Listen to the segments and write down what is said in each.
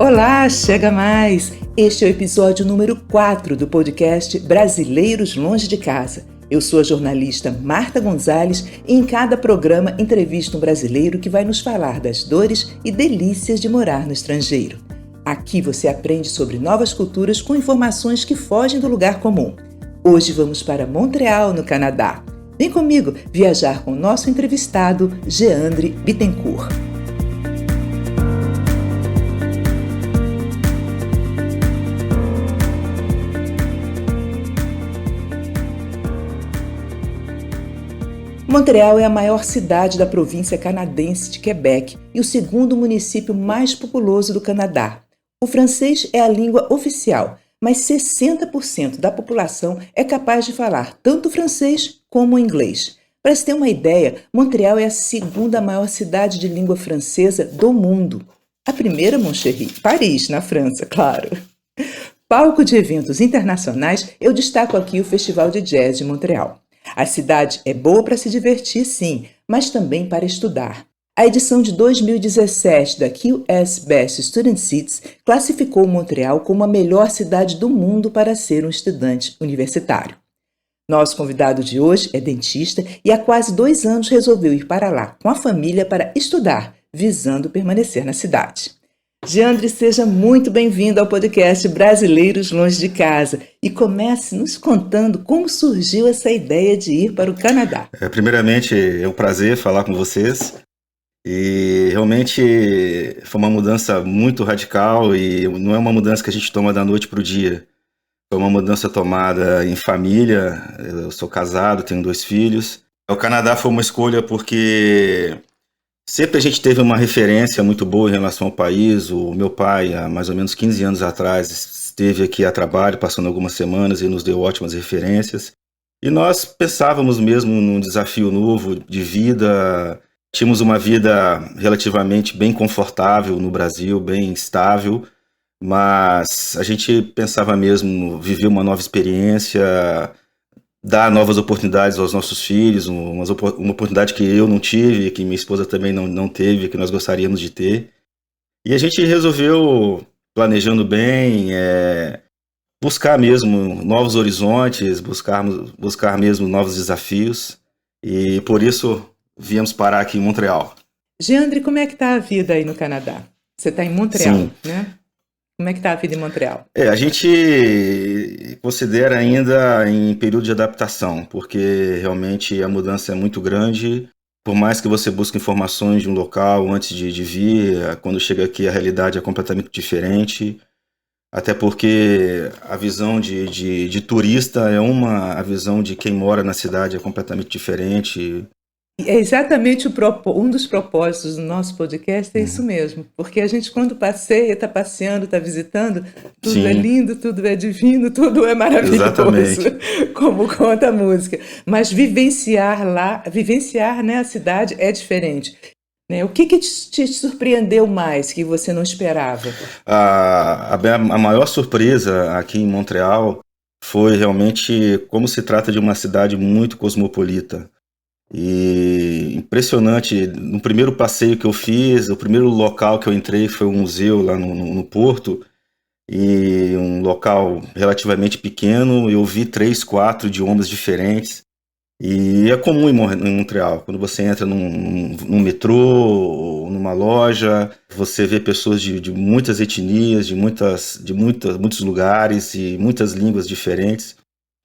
Olá, chega mais! Este é o episódio número 4 do podcast Brasileiros Longe de Casa. Eu sou a jornalista Marta Gonzalez e em cada programa entrevisto um brasileiro que vai nos falar das dores e delícias de morar no estrangeiro. Aqui você aprende sobre novas culturas com informações que fogem do lugar comum. Hoje vamos para Montreal, no Canadá. Vem comigo viajar com o nosso entrevistado, Geandre Bittencourt. Montreal é a maior cidade da província canadense de Quebec e o segundo município mais populoso do Canadá. O francês é a língua oficial, mas 60% da população é capaz de falar tanto francês como inglês. Para se ter uma ideia, Montreal é a segunda maior cidade de língua francesa do mundo. A primeira, mon chéri, Paris, na França, claro. Palco de eventos internacionais, eu destaco aqui o Festival de Jazz de Montreal. A cidade é boa para se divertir, sim, mas também para estudar. A edição de 2017 da QS Best Student Seats classificou Montreal como a melhor cidade do mundo para ser um estudante universitário. Nosso convidado de hoje é dentista e há quase 2 anos resolveu ir para lá com a família para estudar, visando permanecer na cidade. Geandre, seja muito bem-vindo ao podcast Brasileiros Longe de Casa e comece nos contando como surgiu essa ideia de ir para o Canadá. Primeiramente, é um prazer falar com vocês e realmente foi uma mudança muito radical e não é uma mudança que a gente toma da noite para o dia. Foi uma mudança tomada em família, eu sou casado, tenho 2 filhos. O Canadá foi uma escolha porque sempre a gente teve uma referência muito boa em relação ao país. O meu pai, há mais ou menos 15 anos atrás, esteve aqui a trabalho, passando algumas semanas e nos deu ótimas referências. E nós pensávamos mesmo num desafio novo de vida. Tínhamos uma vida relativamente bem confortável no Brasil, bem estável, mas a gente pensava mesmo viver uma nova experiência, dar novas oportunidades aos nossos filhos, uma oportunidade que eu não tive, que minha esposa também não teve, que nós gostaríamos de ter. E a gente resolveu, planejando bem, buscar mesmo novos horizontes, buscar mesmo novos desafios, e por isso viemos parar aqui em Montreal. Geandre, como é que está a vida aí no Canadá? Você está em Montreal, Sim. né? Como é que está a vida em Montreal? A gente considera ainda em período de adaptação, porque realmente a mudança é muito grande. Por mais que você busque informações de um local antes de vir, quando chega aqui a realidade é completamente diferente. Até porque a visão de turista é uma, a visão de quem mora na cidade é completamente diferente. É exatamente um dos propósitos do nosso podcast, é isso mesmo. Porque a gente, quando passeia, está passeando, está visitando, tudo Sim. É lindo, tudo é divino, tudo é maravilhoso, Exatamente. Como conta a música. Mas vivenciar lá, né, a cidade é diferente. Né? O que te surpreendeu mais, que você não esperava? A maior surpresa aqui em Montreal foi realmente como se trata de uma cidade muito cosmopolita. E impressionante, no primeiro passeio que eu fiz, o primeiro local que eu entrei foi um museu lá no Porto, e um local relativamente pequeno, eu vi 3, 4 idiomas diferentes, e é comum em Montreal, quando você entra num metrô, ou numa loja, você vê pessoas de muitas etnias, de muitos lugares e muitas línguas diferentes.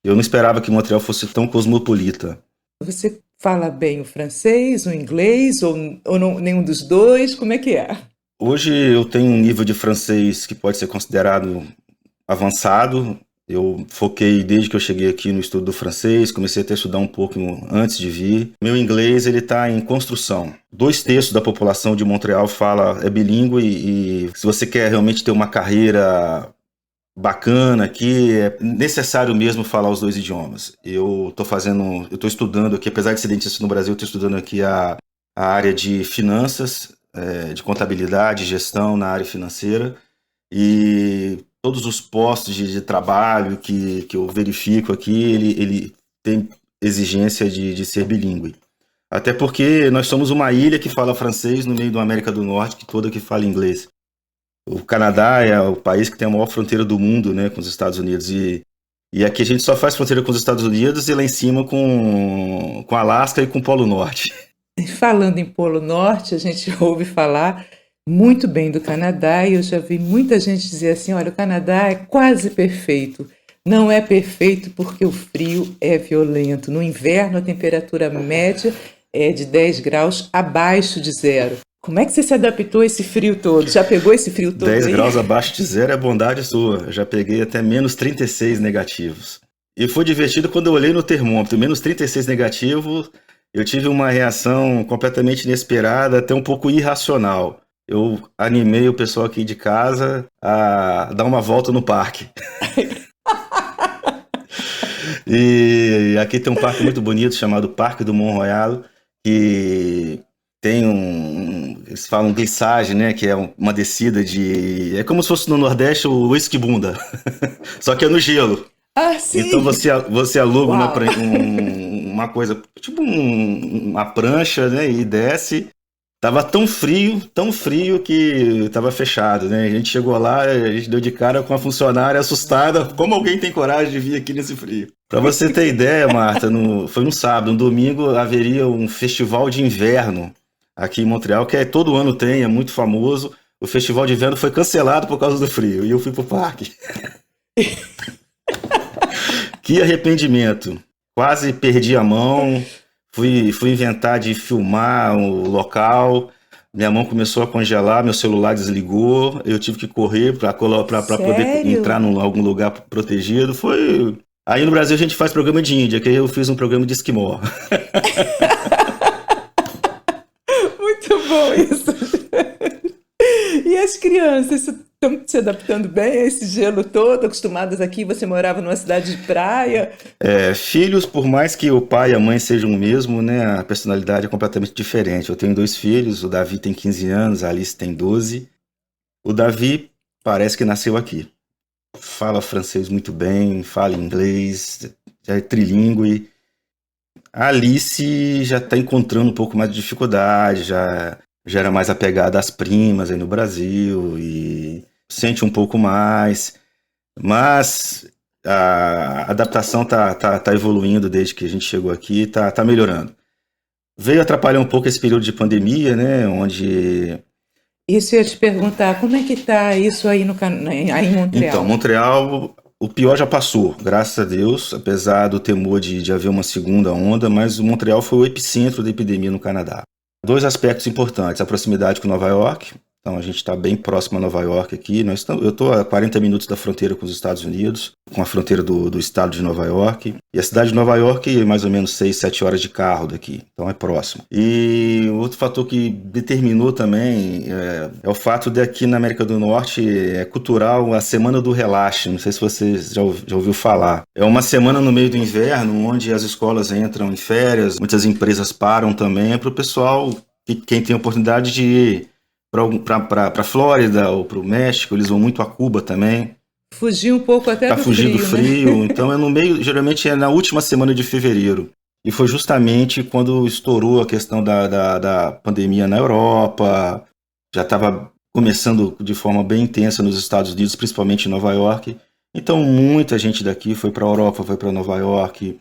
Eu não esperava que Montreal fosse tão cosmopolita. Você fala bem o francês, o inglês, ou não, nenhum dos dois? Como é que é? Hoje eu tenho um nível de francês que pode ser considerado avançado. Eu foquei desde que eu cheguei aqui no estudo do francês, comecei até a estudar um pouco antes de vir. Meu inglês ele está em construção. 2/3 da população de Montreal é bilíngue e se você quer realmente ter uma carreira bacana aqui, é necessário mesmo falar os 2 idiomas. Eu estou estudando aqui, apesar de ser dentista no Brasil, eu estou estudando aqui a área de finanças, de contabilidade, gestão na área financeira, e todos os postos de trabalho que eu verifico aqui, ele tem exigência de ser bilíngue. Até porque nós somos uma ilha que fala francês no meio da América do Norte, que toda que fala inglês. O Canadá é o país que tem a maior fronteira do mundo, né, com os Estados Unidos. E aqui a gente só faz fronteira com os Estados Unidos e lá em cima com Alasca e com o Polo Norte. E falando em Polo Norte, a gente ouve falar muito bem do Canadá e eu já vi muita gente dizer assim: olha, o Canadá é quase perfeito. Não é perfeito porque o frio é violento. No inverno, a temperatura média é de 10 graus abaixo de zero. Como é que você se adaptou a esse frio todo? Já pegou esse frio todo 10 aí? graus abaixo de zero é bondade sua. Eu já peguei até menos 36 negativos. E foi divertido quando eu olhei no termômetro, menos 36 negativo, eu tive uma reação completamente inesperada, até um pouco irracional. Eu animei o pessoal aqui de casa a dar uma volta no parque. E aqui tem um parque muito bonito chamado Parque do Mont Royal, que tem eles falam glissagem, né, que é uma descida de, é como se fosse no Nordeste o esquibunda, só que é no gelo. Ah, sim! Então você aluga Uau! uma coisa, tipo uma prancha, né, e desce. Tava tão frio que tava fechado, né? A gente chegou lá, a gente deu de cara com a funcionária assustada. Como alguém tem coragem de vir aqui nesse frio? Para você ter ideia, Marta, foi no sábado, no domingo haveria um festival de inverno aqui em Montreal, que todo ano tem, é muito famoso. O festival de inverno foi cancelado por causa do frio e eu fui pro parque. Que arrependimento! Quase perdi a mão. Fui inventar de filmar o local, minha mão começou a congelar, meu celular desligou, eu tive que correr para poder entrar Sério? em algum lugar protegido. Foi. Aí no Brasil a gente faz programa de Índia, que aí eu fiz um programa de esquimó. Muito bom isso! E as crianças estão se adaptando bem a esse gelo todo, acostumadas aqui? Você morava numa cidade de praia? Filhos, por mais que o pai e a mãe sejam o mesmo, né, a personalidade é completamente diferente. Eu tenho 2 filhos, o Davi tem 15 anos, a Alice tem 12. O Davi parece que nasceu aqui. Fala francês muito bem, fala inglês, já é trilingue. A Alice já está encontrando um pouco mais de dificuldade, já era mais apegada às primas aí no Brasil e sente um pouco mais, mas a adaptação tá evoluindo desde que a gente chegou aqui, tá melhorando. Veio atrapalhar um pouco esse período de pandemia, né, onde... Isso eu ia te perguntar, como é que tá isso aí, aí em Então, Montreal? Montreal, o pior já passou, graças a Deus, apesar do temor de haver uma segunda onda, mas o Montreal foi o epicentro da epidemia no Canadá. Dois aspectos importantes, a proximidade com Nova York, então a gente está bem próximo a Nova York aqui, eu estou a 40 minutos da fronteira com os Estados Unidos, com a fronteira do estado de Nova York, e a cidade de Nova York é mais ou menos 6, 7 horas de carro daqui, então é próximo. E outro fator que determinou também é o fato de aqui na América do Norte é cultural a Semana do Relaxe, não sei se você já ouviu falar. É uma semana no meio do inverno, onde as escolas entram em férias, muitas empresas param também, é para o pessoal, quem tem a oportunidade de ir para a Flórida ou para o México, eles vão muito a Cuba também, Fugir um pouco até para do fugir do frio, né? frio. Então é no meio, geralmente é na última semana de fevereiro. E foi justamente quando estourou a questão da pandemia na Europa, já estava começando de forma bem intensa nos Estados Unidos, principalmente em Nova York. Então muita gente daqui foi para a Europa, foi para Nova York.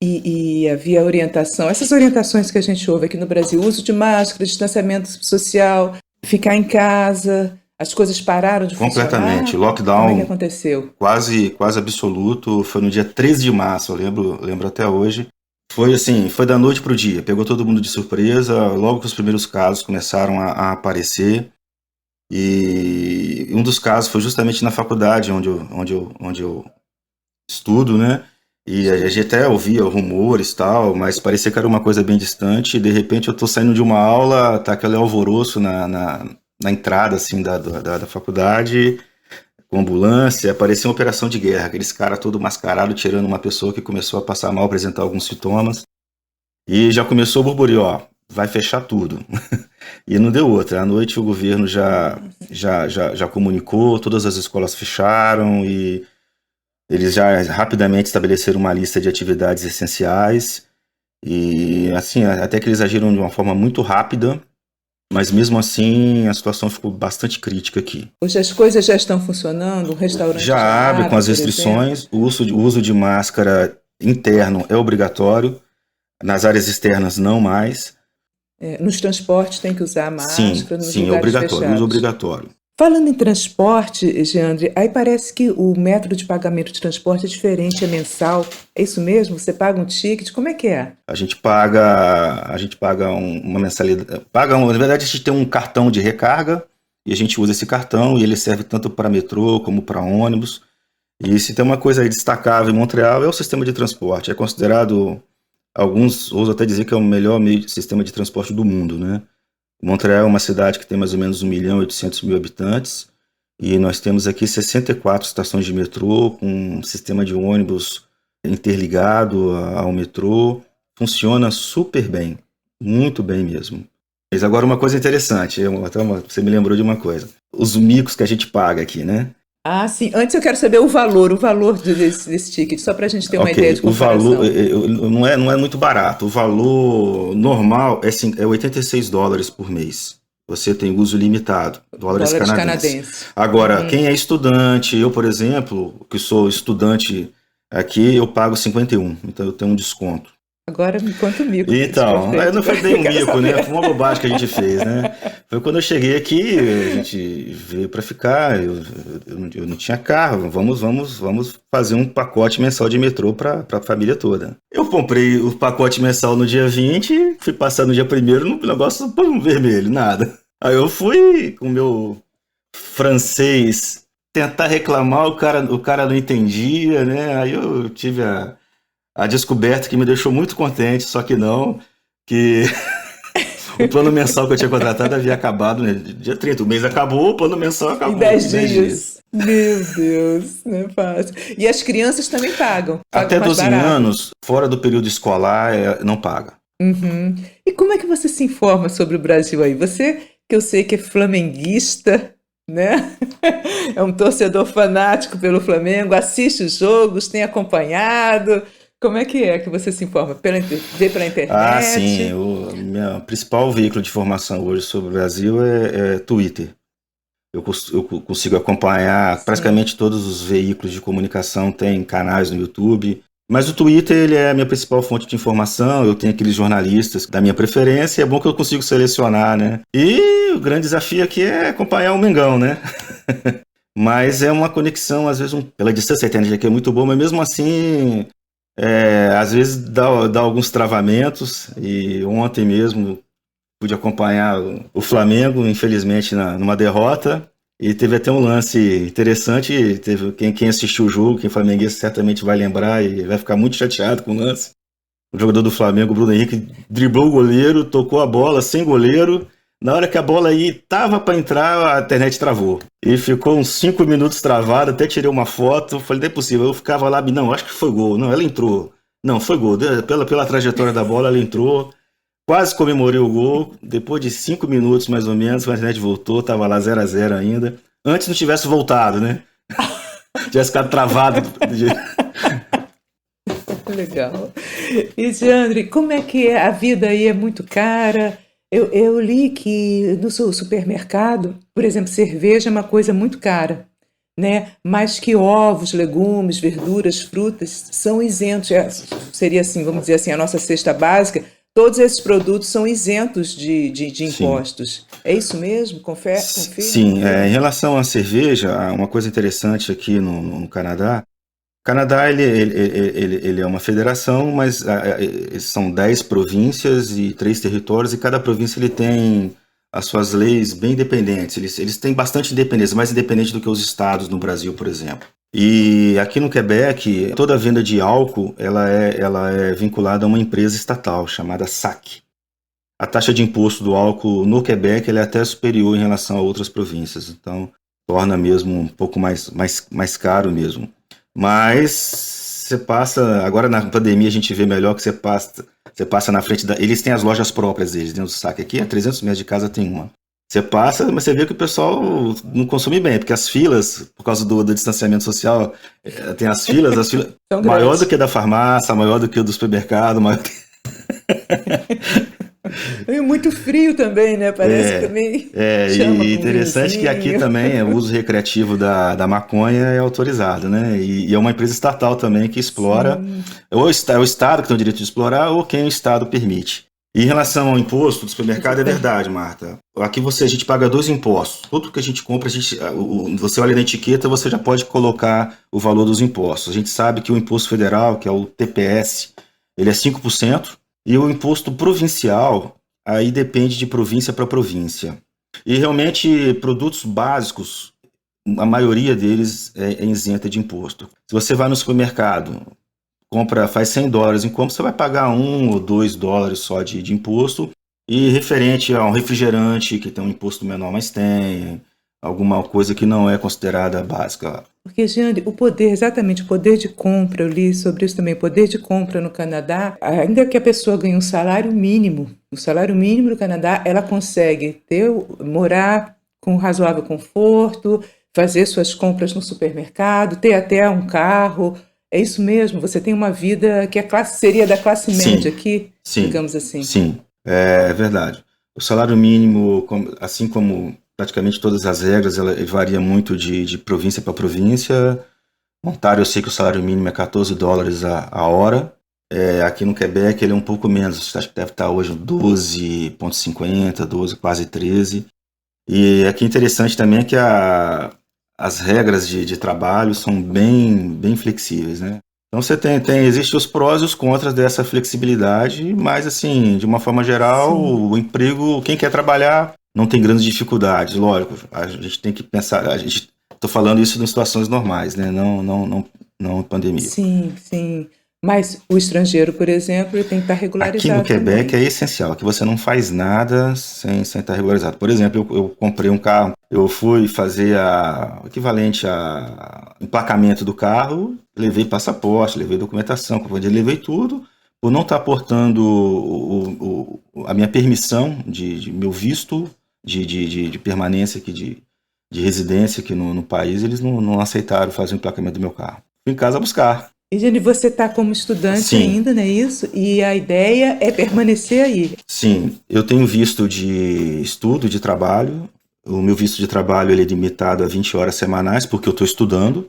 E havia orientação, essas orientações que a gente ouve aqui no Brasil, uso de máscara, distanciamento social, ficar em casa, as coisas pararam de Completamente. funcionar? Como é que Lockdown aconteceu? quase absoluto. Foi no dia 13 de março, eu lembro até hoje. Foi assim, foi da noite para o dia. Pegou todo mundo de surpresa. Logo que os primeiros casos começaram a aparecer. E um dos casos foi justamente na faculdade onde eu estudo, né? E a gente até ouvia rumores e tal, mas parecia que era uma coisa bem distante. E de repente eu tô saindo de uma aula, tá aquele alvoroço na entrada assim da faculdade, com ambulância, parecia uma operação de guerra, aqueles caras todo mascarado tirando uma pessoa que começou a passar mal, apresentar alguns sintomas. E já começou o burburinho, ó, vai fechar tudo. E não deu outra. À noite o governo já comunicou, todas as escolas fecharam e eles já rapidamente estabeleceram uma lista de atividades essenciais e assim, até que eles agiram de uma forma muito rápida mas mesmo assim a situação ficou bastante crítica aqui. Hoje as coisas já estão funcionando, o restaurante Já abre com as por exemplo. restrições, o uso de máscara interno é obrigatório, nas áreas externas não mais. Nos transportes tem que usar máscara, nos sim, é lugares obrigatório, fechados. uso obrigatório. Falando em transporte, Geandre, aí parece que o método de pagamento de transporte é diferente, é mensal. É isso mesmo? Você paga um ticket? Como é que é? A gente paga uma mensalidade. Na verdade, a gente tem um cartão de recarga e a gente usa esse cartão e ele serve tanto para metrô como para ônibus. E se tem uma coisa aí destacável em Montreal é o sistema de transporte. É considerado, alguns ousam até dizer que é o melhor sistema de transporte do mundo, né? Montreal é uma cidade que tem mais ou menos 1.800.000 habitantes e nós temos aqui 64 estações de metrô com um sistema de ônibus interligado ao metrô. Funciona super bem, muito bem mesmo. Mas agora uma coisa interessante, você me lembrou de uma coisa. Os micos que a gente paga aqui, né? Ah, sim. Antes eu quero saber o valor desse ticket, só para a gente ter uma ideia de comparação. O valor não é muito barato. O valor normal é $86 por mês. Você tem uso limitado, dólares canadenses. Agora, quem é estudante, eu, por exemplo, que sou estudante aqui, eu pago 51, então eu tenho um desconto. Agora me conta o mico. Então, não foi bem um mico, né? Foi uma bobagem que a gente fez, né? Foi quando eu cheguei aqui, a gente veio para ficar, eu não tinha carro, vamos fazer um pacote mensal de metrô para a família toda. Eu comprei o pacote mensal no dia 20, fui passar no dia 1º, no negócio vermelho, nada. Aí eu fui com o meu francês tentar reclamar, o cara não entendia, né? Aí eu tive a descoberta que me deixou muito contente, só que não, que o plano mensal que eu tinha contratado havia acabado, né? Dia 30, o mês acabou, o plano mensal acabou. Em 10 dias. Meu Deus, não é fácil. E as crianças também pagam Até mais 12 barato. anos, fora do período escolar, não paga. Uhum. E como é que você se informa sobre o Brasil aí? Você, que eu sei que é flamenguista, né? É um torcedor fanático pelo Flamengo, assiste os jogos, tem acompanhado. Como é que você se informa? Vê pela internet? Ah, sim. O meu principal veículo de informação hoje sobre o Brasil é Twitter. Eu consigo acompanhar praticamente todos os veículos de comunicação, tem canais no YouTube. Mas o Twitter ele é a minha principal fonte de informação. Eu tenho aqueles jornalistas da minha preferência. É bom que eu consigo selecionar, né? E o grande desafio aqui é acompanhar o Mengão, né? Mas é uma conexão, às vezes, pela distância, a internet aqui é muito boa, mas mesmo assim... às vezes dá alguns travamentos e ontem mesmo pude acompanhar o Flamengo, infelizmente numa derrota, e teve até um lance interessante, quem assistiu o jogo, quem flamenguista certamente vai lembrar e vai ficar muito chateado com o lance. O jogador do Flamengo, o Bruno Henrique, driblou o goleiro, tocou a bola sem goleiro. Na hora que a bola aí tava para entrar, a internet travou. E ficou uns 5 minutos travado, até tirei uma foto. Falei, não é possível. Eu ficava lá, não, acho que foi gol. Não, ela entrou. Não, foi gol. Pela trajetória da bola, ela entrou. Quase comemorei o gol. Depois de 5 minutos, mais ou menos, a internet voltou. Tava lá 0-0 ainda. Antes não tivesse voltado, né? Tivesse ficado travado. Legal. E, Geandre, como é que a vida aí é muito cara? Eu li que no supermercado, por exemplo, cerveja é uma coisa muito cara, né? Mas que ovos, legumes, verduras, frutas são isentos. Seria assim, vamos dizer assim, a nossa cesta básica. Todos esses produtos são isentos de impostos. É isso mesmo? Confirma? Sim, em relação à cerveja, uma coisa interessante aqui no Canadá. O Canadá ele é uma federação, mas são 10 províncias e 3 territórios, e cada província ele tem as suas leis bem independentes. Eles têm bastante independência, mais independente do que os estados no Brasil, por exemplo. E aqui no Quebec, toda a venda de álcool ela é vinculada a uma empresa estatal chamada SAC. A taxa de imposto do álcool no Quebec ela é até superior em relação a outras províncias, então torna mesmo um pouco mais caro mesmo. Mas você passa, agora na pandemia a gente vê melhor que você passa na frente eles têm as lojas próprias deles dentro do SAC. Aqui a 300 metros de casa tem uma. Você passa, mas você vê que o pessoal não consome bem, porque as filas, por causa do distanciamento social, tem as filas maior do que da farmácia, maior do que do supermercado, maior E muito frio também, né? Parece que também chama E para um interessante que aqui friozinho. também o uso recreativo da maconha é autorizado, né? E é uma empresa estatal também que explora, Sim. ou é o Estado que tem o direito de explorar, ou quem o Estado permite. E em relação ao imposto do supermercado, é É. verdade, Marta. Aqui a gente paga dois impostos. Tudo que a gente compra, você olha na etiqueta, você já pode colocar o valor dos impostos. A gente sabe que o imposto federal, que é o TPS, ele é 5%, e o imposto provincial, aí depende de província para província. E realmente, produtos básicos, a maioria deles é isenta de imposto. Se você vai no supermercado, faz US$ 100 em compra, você vai pagar US$ 1 ou US$ 2 só de imposto. E referente a um refrigerante, que tem um imposto menor, mas tem alguma coisa que não é considerada básica. Porque, Jeane, o poder, exatamente, o poder de compra, eu li sobre isso também, o poder de compra no Canadá, ainda que a pessoa ganhe um salário mínimo, o salário mínimo no Canadá, ela consegue morar com razoável conforto, fazer suas compras no supermercado, ter até um carro. É isso mesmo, você tem uma vida que seria da classe média Sim, aqui, sim, digamos assim. sim, é verdade. O salário mínimo, assim como praticamente todas as regras, ele varia muito de província para província. Ontário, eu sei que o salário mínimo é US$ 14 a hora. Aqui no Quebec ele é um pouco menos, acho que deve estar hoje 12,50, 12, quase 13. E aqui interessante também é que as regras de trabalho são bem flexíveis, né? Então você existe os prós e os contras dessa flexibilidade, mas assim, de uma forma geral, Sim. o emprego, quem quer trabalhar, não tem grandes dificuldades, lógico. A gente tem que pensar, estou falando isso em situações normais, né? Não pandemia. Sim, sim. Mas o estrangeiro, por exemplo, ele tem que estar Aqui no regularizado Quebec também. é essencial, que você não faz nada sem estar regularizado. Por exemplo, eu comprei um carro, eu fui fazer o equivalente a emplacamento do carro, levei passaporte, levei documentação, levei tudo, por não estar portando a minha permissão de meu visto de permanência aqui, de residência aqui no país, eles não aceitaram fazer o emplacamento do meu carro. Fui em casa buscar. E, Jenny, você está como estudante Sim, ainda, não é isso? E a ideia é permanecer aí. sim, eu tenho visto de estudo, de trabalho. O meu visto de trabalho ele é limitado a 20 horas semanais, porque eu estou estudando.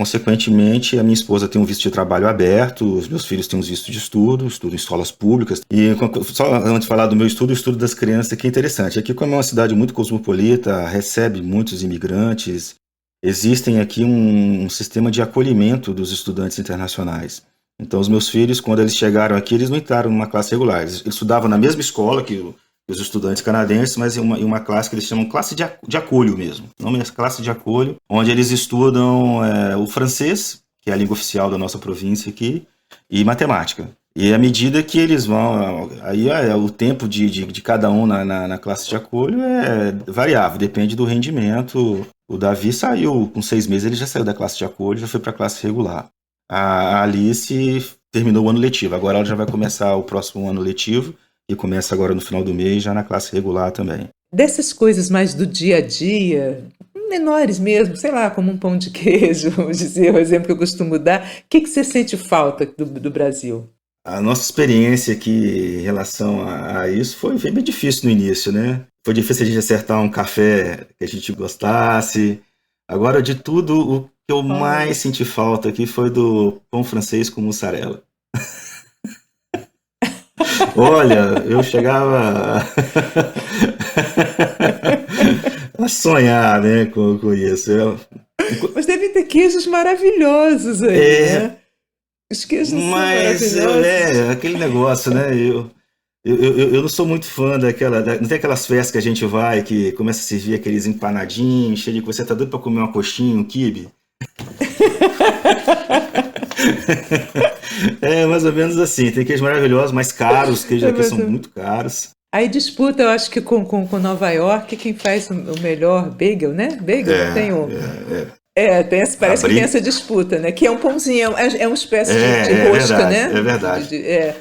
Consequentemente, a minha esposa tem um visto de trabalho aberto, os meus filhos têm um visto de estudo em escolas públicas. E só antes de falar do meu estudo, o estudo das crianças, que é interessante. Aqui, como é uma cidade muito cosmopolita, recebe muitos imigrantes, existem aqui um sistema de acolhimento dos estudantes internacionais. Então, os meus filhos, quando eles chegaram aqui, eles não entraram numa classe regular. Eles estudavam na mesma escola que os estudantes canadenses, mas em uma classe que eles chamam classe de acolho mesmo. O nome é classe de acolho, onde eles estudam o francês, que é a língua oficial da nossa província aqui, e matemática. E à medida que eles vão, aí o tempo de cada um na classe de acolho é variável, depende do rendimento. O Davi saiu, com 6 meses ele já saiu da classe de acolho, já foi para a classe regular. A Alice terminou o ano letivo, agora ela já vai começar o próximo ano letivo, e começa agora no final do mês, já na classe regular também. Dessas coisas mais do dia a dia, menores mesmo, sei lá, como um pão de queijo, vamos dizer, o exemplo que eu costumo dar, o que você sente falta do Brasil? A nossa experiência aqui em relação a isso foi bem difícil no início, né? Foi difícil a gente acertar um café que a gente gostasse. Agora, de tudo, o que eu mais Olha, senti falta aqui foi do pão francês com mussarela. Olha, eu chegava a sonhar, né, com isso. mas devem ter queijos maravilhosos aí, É, né? Os queijos não são mas maravilhosos. aquele negócio, né? Eu não sou muito fã não tem aquelas festas que a gente vai que começa a servir aqueles empanadinhos, cheio de coisa. Você tá doido pra comer uma coxinha, um quibe? É mais ou menos assim. Tem queijos maravilhosos, mas caros. Os queijos É aqui são mesmo. muito caros. Aí disputa, eu acho que com Nova York, quem faz o melhor bagel, né? Bagel? Tem um. A Parece que tem briga. essa disputa, né? Que é um pãozinho, é uma espécie de rosca, Verdade, né? é verdade. É.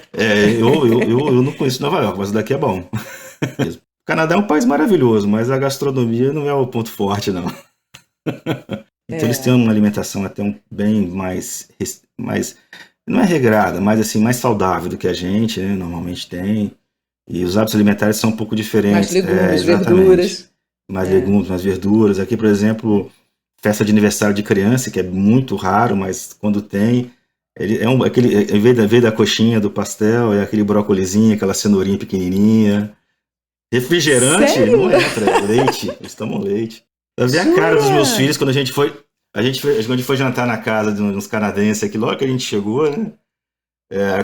Eu não conheço Nova York, mas daqui é bom. O Canadá é um país maravilhoso, mas a gastronomia não é o ponto forte, não. Então eles têm É. uma alimentação até bem mais, não é regrada, mas assim, mais saudável do que a gente, né, normalmente tem. E os hábitos alimentares são um pouco Mais diferentes. legumes, Exatamente. verduras. Mais É. legumes, mais verduras. Aqui, por exemplo, festa de aniversário de criança, que é muito raro, mas quando tem, ele é em vez da coxinha do pastel, é aquele brócolizinho, aquela cenourinha pequenininha. Refrigerante não Sério? entra, é leite, eles tomam leite. Eu vi a cara dos meus Jura? filhos quando quando a gente foi jantar na casa de uns canadenses aqui, logo que a gente chegou, né?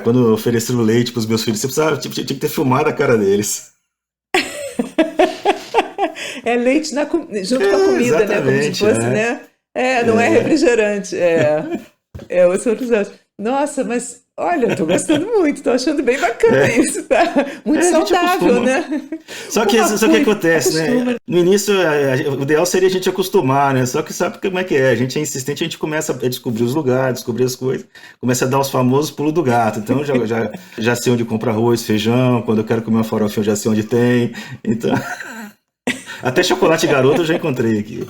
Quando ofereceram leite para os meus filhos, você precisava, tinha que ter filmado a cara deles. É leite junto com a comida, né? Como se Exatamente, fosse, é. né? É, não é É, refrigerante. É os outros anos. Nossa, mas olha, eu tô gostando muito, tô achando bem bacana é, isso, tá? Muito a gente saudável, acostuma. né? Só Uma que coisa, acontece, né? acostuma. No início, o ideal seria a gente acostumar, né? Só que sabe como é que é? A gente é insistente, a gente começa a descobrir os lugares, descobrir as coisas, começa a dar os famosos pulos do gato. Então, já sei onde compra arroz, feijão, quando eu quero comer uma farofinha, eu já sei onde tem. Então, até chocolate garoto eu já encontrei aqui.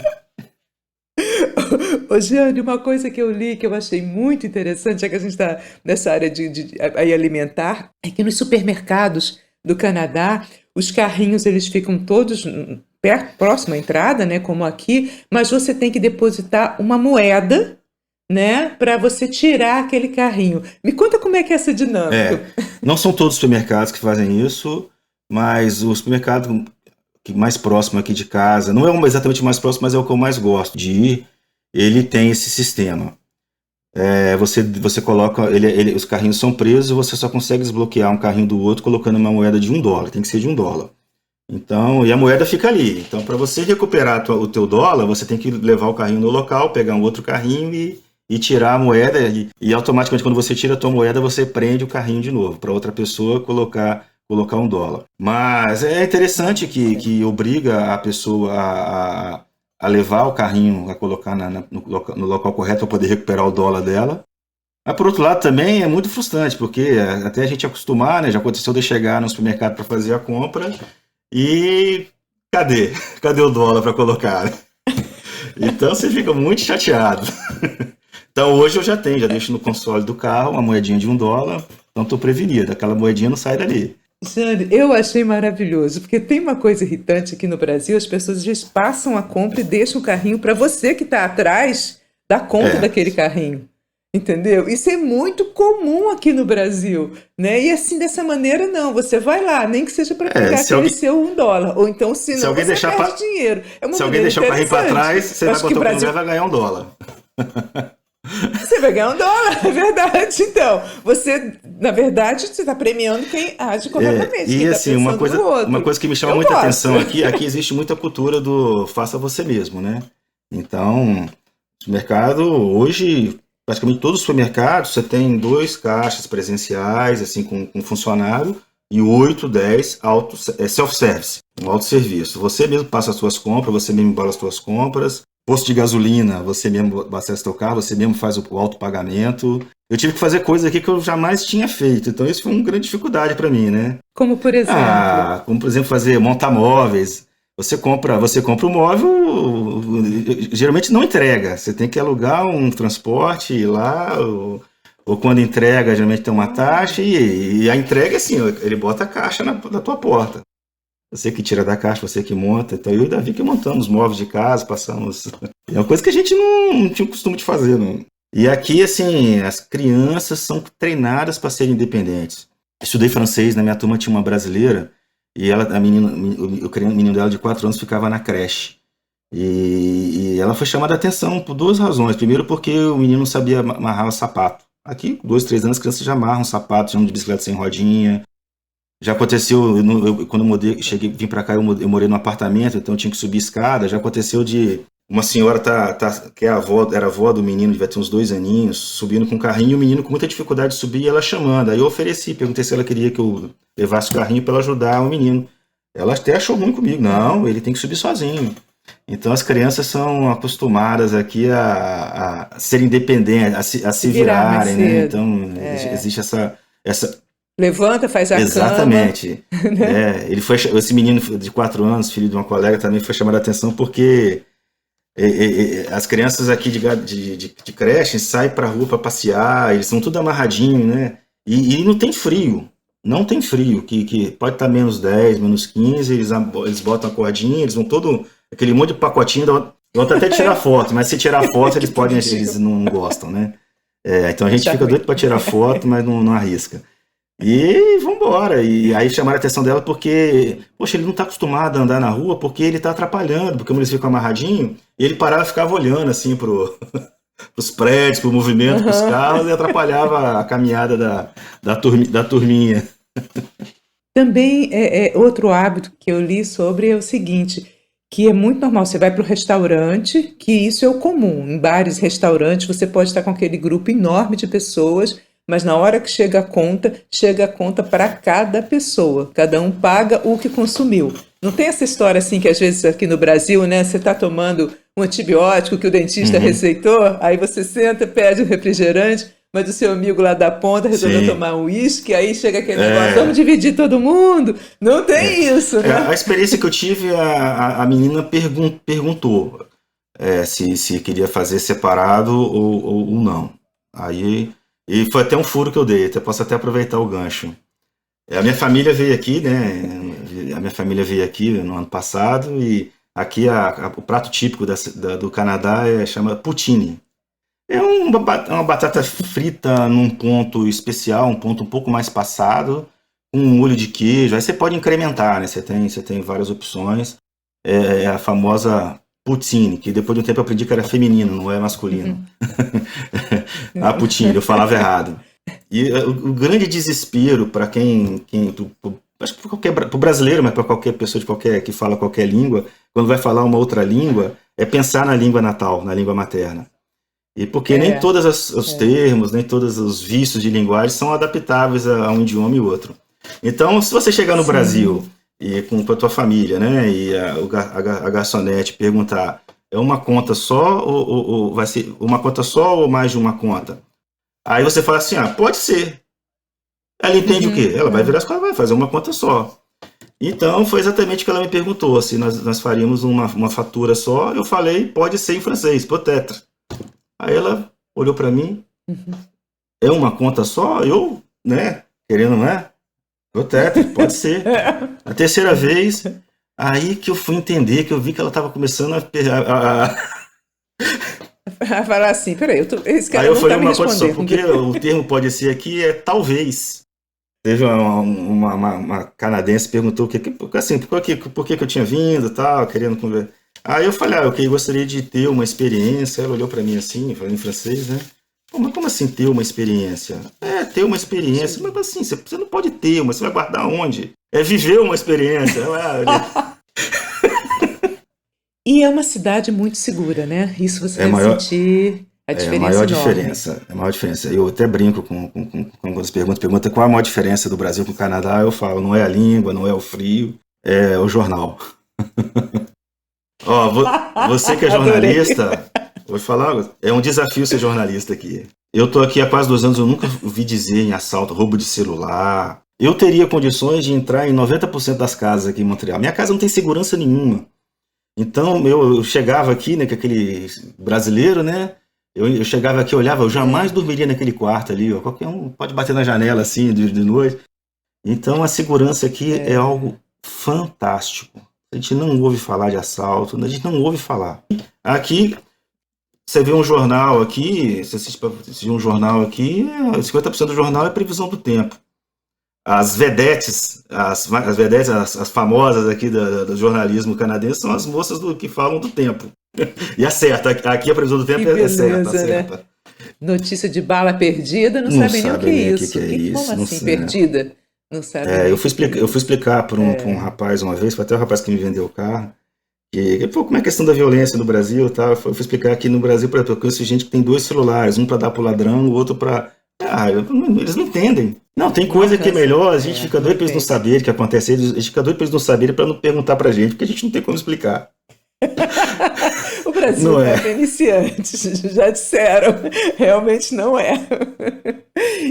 Ô, Jeane, uma coisa que eu li que eu achei muito interessante, já que a gente está nessa área aí alimentar, é que nos supermercados do Canadá, os carrinhos eles ficam todos perto, próximo à entrada, né, como aqui, mas você tem que depositar uma moeda, né, para você tirar aquele carrinho. Me conta como é que é essa É, dinâmica. não são todos os supermercados que fazem isso, mas o supermercado mais próximo aqui de casa, não é exatamente o mais próximo, mas é o que eu mais gosto de ir, ele tem esse sistema. Você coloca, os carrinhos são presos e você só consegue desbloquear um carrinho do outro colocando uma moeda de $1, tem que ser de $1. Então, e a moeda fica ali. Então, para você recuperar o teu dólar, você tem que levar o carrinho no local, pegar um outro carrinho e tirar a moeda. E automaticamente, quando você tira a tua moeda, você prende o carrinho de novo, para outra pessoa colocar $1. Mas é interessante que obriga a pessoa a levar o carrinho, a colocar no local correto para poder recuperar o dólar dela. Mas por outro lado também é muito frustrante, porque até a gente acostumar, né? Já aconteceu de chegar no supermercado para fazer a compra e cadê? Cadê o dólar para colocar? Então você fica muito chateado. Então hoje eu já deixo no console do carro uma moedinha de $1, então estou prevenido, aquela moedinha não sai dali. Jane, eu achei maravilhoso, porque tem uma coisa irritante aqui no Brasil, as pessoas às vezes passam a compra e deixam o carrinho para você que está atrás dar conta É, daquele carrinho. Entendeu? Isso é muito comum aqui no Brasil, né? E assim, dessa maneira, não. Você vai lá, nem que seja para é pegar aquele seu $1. Ou então, se se não, alguém você deixar perde dinheiro. É uma se alguém maneira deixar o carrinho para interessante. trás, você Eu vai acho que botar o o que não Brasil deve vai ganhar $1. você vai ganhar $1, é verdade. Então, você, na verdade, você está premiando quem age corretamente, quem E está assim, pensando no uma outro. coisa que me chama Eu muita gosto. atenção aqui existe muita cultura do faça você mesmo, né? Então, o mercado hoje, praticamente todos os supermercados, você tem 2 caixas presenciais, assim, com funcionário, e 8, 10 self-service, um autosserviço. Você mesmo passa as suas compras, você mesmo embala as suas compras. Posto de gasolina, você mesmo abastece seu carro, você mesmo faz o autopagamento. Eu tive que fazer coisas aqui que eu jamais tinha feito, então isso foi uma grande dificuldade para mim, né? Como por exemplo. Como por exemplo montar móveis. Você compra o móvel, geralmente não entrega. Você tem que alugar um transporte ir lá, ou quando entrega, geralmente tem uma taxa, e a entrega é assim, ele bota a caixa na tua porta. Você que tira da caixa, você que monta. Então eu e o Davi que montamos móveis de casa, passamos. É uma coisa que a gente não tinha o costume de fazer, não. E aqui, assim, as crianças são treinadas para serem independentes. Estudei francês, na minha turma tinha uma brasileira, e o menino dela de 4 anos ficava na creche. E ela foi chamada a atenção por 2 razões. Primeiro, porque o menino não sabia amarrar o sapato. Aqui, 2, 3 anos, as crianças já amarram sapatos, já andam de bicicleta sem rodinha. Já aconteceu, quando eu vim para cá, eu morei num apartamento, então eu tinha que subir escada. Já aconteceu de uma senhora que era avó do menino, devia ter uns 2 aninhos, subindo com o carrinho, e o menino com muita dificuldade de subir e ela chamando. Aí eu ofereci, perguntei se ela queria que eu levasse o carrinho para ela ajudar o menino. Ela até achou ruim comigo. Não, ele tem que subir sozinho. Então as crianças são acostumadas aqui a serem independentes, a Se se virar mais virarem, né? cedo. Então É. existe essa. Levanta, faz a cama, Exatamente. né? Esse menino de 4 anos, filho de uma colega, também foi chamado a atenção porque as crianças aqui de creche saem para a rua para passear, eles são tudo amarradinhos, né? E não tem frio. não tem frio, que pode estar -10, -15, eles botam a cordinha, eles vão todo, aquele monte de pacotinho, vão até tirar foto, mas se tirar foto eles podem, eles não gostam, né? Então a gente fica doido para tirar foto, mas não arrisca. E vambora, e aí chamaram a atenção dela porque, poxa, ele não está acostumado a andar na rua porque ele está atrapalhando, porque como eles ficam amarradinhos, e ele parava e ficava olhando assim pros prédios, pro movimento, pros carros, e atrapalhava a caminhada da turminha. Também outro hábito que eu li sobre é o seguinte, que é muito normal, você vai para o restaurante, que isso é o comum, em bares, restaurantes, você pode estar com aquele grupo enorme de pessoas, mas na hora que chega a conta para cada pessoa, cada um paga o que consumiu. Não tem essa história assim que às vezes aqui no Brasil, né, você está tomando um antibiótico que o dentista receitou, aí você senta, pede um refrigerante, mas o seu amigo lá da ponta resolveu tomar um uísque, aí chega aquele negócio, vamos dividir todo mundo. Não tem isso, né? A experiência que eu tive, a menina perguntou se queria fazer separado ou não. Aí, e foi até um furo que eu dei, posso até aproveitar o gancho. A minha família veio aqui, né? A minha família veio aqui no ano passado e aqui o prato típico do Canadá chama poutine. É uma batata frita num ponto especial, um ponto um pouco mais passado, com um molho de queijo. Aí você pode incrementar, né? Você tem várias opções. É a famosa poutine, que depois de um tempo eu aprendi que era feminino, não é masculino. A poutine, eu falava errado. E o grande desespero para acho que para o brasileiro, mas para qualquer pessoa que fala qualquer língua, quando vai falar uma outra língua, é pensar na língua natal, na língua materna. E porque nem todos os termos, nem todos os vícios de linguagem são adaptáveis a um idioma e outro. Então, se você chegar no Brasil e com a tua família, né, e a garçonete perguntar, é uma conta só ou vai ser uma conta só ou mais de uma conta? Aí você fala assim, pode ser. Ela entende o quê? Ela vai virar as coisas, vai fazer uma conta só. Então, foi exatamente o que ela me perguntou, se nós faríamos uma fatura só. Eu falei, pode ser em francês, peut-être. Aí ela olhou para mim, é uma conta só? Eu, né, querendo, né? Peut-être, pode ser. A terceira vez, aí que eu fui entender, que eu vi que ela estava começando a falar assim, peraí, esse cara aí eu não falei tá me uma conta só, respondendo. porque o termo pode ser aqui talvez. Teve uma canadense que perguntou assim, por que eu tinha vindo e tal, querendo conversar. Aí eu falei, eu gostaria de ter uma experiência. Ela olhou para mim assim, falando em francês, né? Mas como assim ter uma experiência? Ter uma experiência. Mas assim, você não pode ter uma, você vai guardar onde? É viver uma experiência. E é uma cidade muito segura, né? Isso você vai sentir a diferença É a maior diferença. Eu até brinco quando as perguntam qual é a maior diferença do Brasil com o Canadá, eu falo, não é a língua, não é o frio, é o jornal. Você que é jornalista, vou te falar, é um desafio ser jornalista aqui. Eu tô aqui há quase 2 anos, eu nunca ouvi dizer em assalto, roubo de celular. Eu teria condições de entrar em 90% das casas aqui em Montreal. Minha casa não tem segurança nenhuma. Então, eu chegava aqui, né, com aquele brasileiro, né? Eu chegava aqui, olhava, eu jamais dormiria naquele quarto ali, qualquer um pode bater na janela assim, de noite. Então, a segurança aqui é algo fantástico. A gente não ouve falar de assalto, a gente não ouve falar. Aqui, você vê um jornal aqui, você assiste um jornal aqui, 50% do jornal é previsão do tempo. As vedetes, as famosas aqui do jornalismo canadense são as moças que falam do tempo. E acerta, aqui a previsão do tempo acerta. Né? Notícia de bala perdida, não sabe nem o que é isso. Como assim, perdida? Não sabe eu fui explicar para um rapaz uma vez, foi até o rapaz que me vendeu o carro, como é a questão da violência no Brasil, tá? Eu fui explicar aqui no Brasil, eu conheço gente que tem 2 celulares, um para dar pro ladrão, o outro para... eles não entendem. Não, tem coisa que é melhor, a gente fica doido para eles não saberem o que acontece, a gente fica doido para eles não saberem para não perguntar pra gente, porque a gente não tem como explicar. O Brasil não é para iniciantes, já disseram, realmente não é.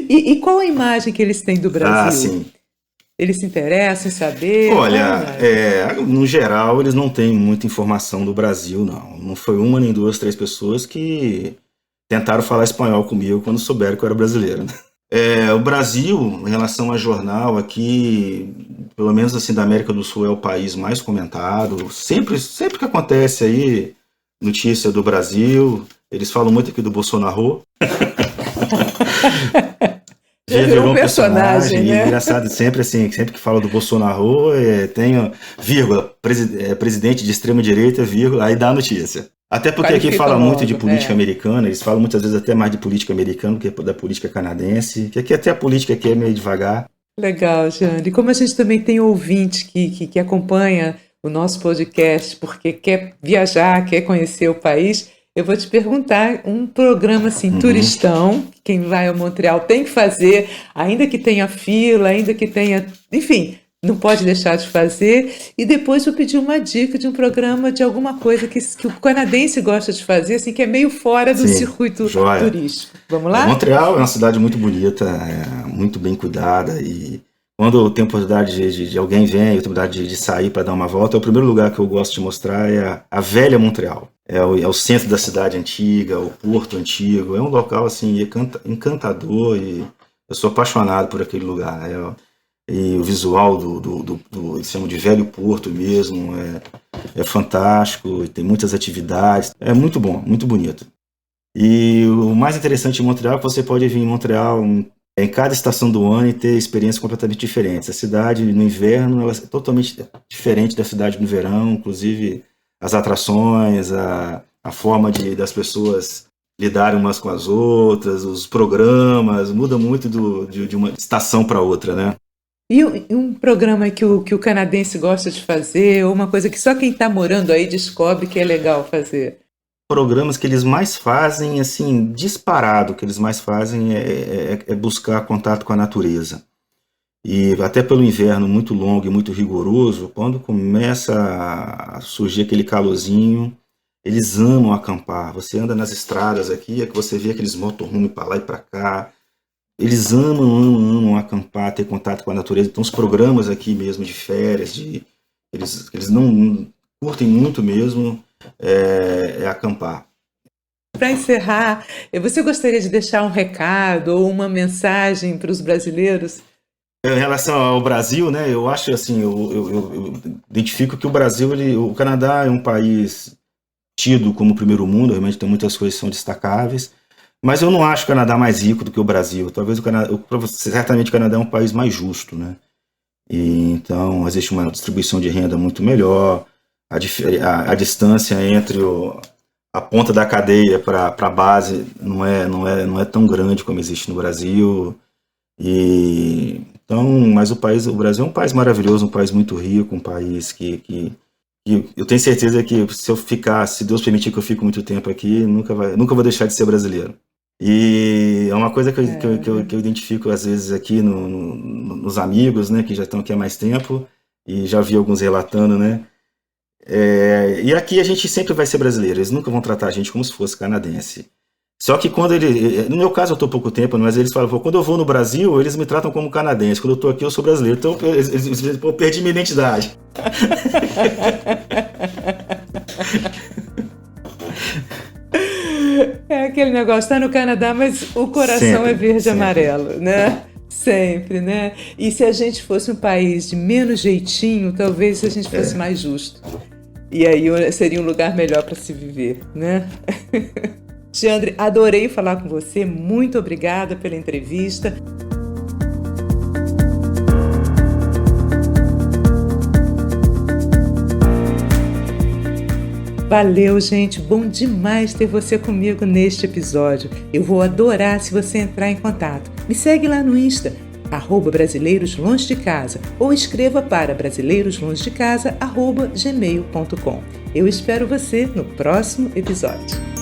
E qual a imagem que eles têm do Brasil? Sim. Eles se interessam em saber? Olha, no geral, eles não têm muita informação do Brasil, não. Não foi 1, nem 2, 3 pessoas que tentaram falar espanhol comigo quando souberam que eu era brasileiro. O Brasil, em relação a jornal aqui, pelo menos assim da América do Sul, é o país mais comentado. Sempre que acontece aí notícia do Brasil, eles falam muito aqui do Bolsonaro. Já virou um personagem, né? E é engraçado, sempre que fala do Bolsonaro, tem vírgula, presidente de extrema direita, vírgula, aí dá a notícia. Até porque aqui fala muito de política americana, eles falam muitas vezes até mais de política americana do que da política canadense, que aqui até a política aqui é meio devagar. Legal, Jane. Como a gente também tem ouvinte que acompanha o nosso podcast porque quer viajar, quer conhecer o país, eu vou te perguntar um programa assim, turistão, quem vai a Montreal tem que fazer, ainda que tenha fila, ainda que tenha, enfim, não pode deixar de fazer. E depois vou pedir uma dica de um programa, de alguma coisa que o canadense gosta de fazer, assim, que é meio fora do circuito turístico. Vamos lá? Montreal é uma cidade muito bonita, muito bem cuidada, e quando eu tenho oportunidade de alguém vem, oportunidade de sair para dar uma volta, o primeiro lugar que eu gosto de mostrar é a velha Montreal. É o centro da cidade antiga, o porto antigo, é um local assim encantador, e eu sou apaixonado por aquele lugar. E o visual eles chamam de velho porto mesmo, é fantástico, tem muitas atividades, é muito bom, muito bonito. E o mais interessante em Montreal é que você pode vir em Montreal em cada estação do ano e ter experiências completamente diferentes. A cidade no inverno ela é totalmente diferente da cidade no verão, inclusive as atrações, a forma das pessoas lidarem umas com as outras, os programas, muda muito de uma estação para outra, né? E um programa que o canadense gosta de fazer, ou uma coisa que só quem está morando aí descobre que é legal fazer? Programas que eles mais fazem, assim, disparado, que eles mais fazem é buscar contato com a natureza. E até pelo inverno muito longo e muito rigoroso, quando começa a surgir aquele calorzinho, eles amam acampar. Você anda nas estradas aqui, é que você vê aqueles motorhome para lá e para cá. Eles amam acampar, ter contato com a natureza. Então os programas aqui mesmo de férias, eles não curtem muito mesmo, é acampar. Para encerrar, você gostaria de deixar um recado ou uma mensagem para os brasileiros? Em relação ao Brasil, né, eu acho assim, eu identifico que o Canadá é um país tido como primeiro mundo, realmente tem muitas coisas que são destacáveis, mas eu não acho o Canadá mais rico do que o Brasil. Talvez certamente o Canadá é um país mais justo, né? E, então existe uma distribuição de renda muito melhor, a distância entre a ponta da cadeia para a base não é tão grande como existe no Brasil. Mas o Brasil é um país maravilhoso, um país muito rico, um país que eu tenho certeza que se Deus permitir que eu fique muito tempo aqui, nunca vou deixar de ser brasileiro. E é uma coisa que eu identifico às vezes aqui nos amigos, né, que já estão aqui há mais tempo, e já vi alguns relatando, né? E aqui a gente sempre vai ser brasileiro, eles nunca vão tratar a gente como se fosse canadense. Só que no meu caso eu estou pouco tempo, mas eles falam, quando eu vou no Brasil, eles me tratam como canadense, quando eu estou aqui eu sou brasileiro, então eu perdi minha identidade. É aquele negócio, está no Canadá, mas o coração é verde e amarelo, né? Sempre, né? E se a gente fosse um país de menos jeitinho, talvez a gente fosse mais justo. E aí seria um lugar melhor para se viver, né? Jeandre, adorei falar com você, muito obrigada pela entrevista. Valeu, gente, bom demais ter você comigo neste episódio. Eu vou adorar se você entrar em contato. Me segue lá no Insta, @brasileiros longe de casa, ou escreva para brasileiroslongedecasa@gmail.com. Eu espero você no próximo episódio.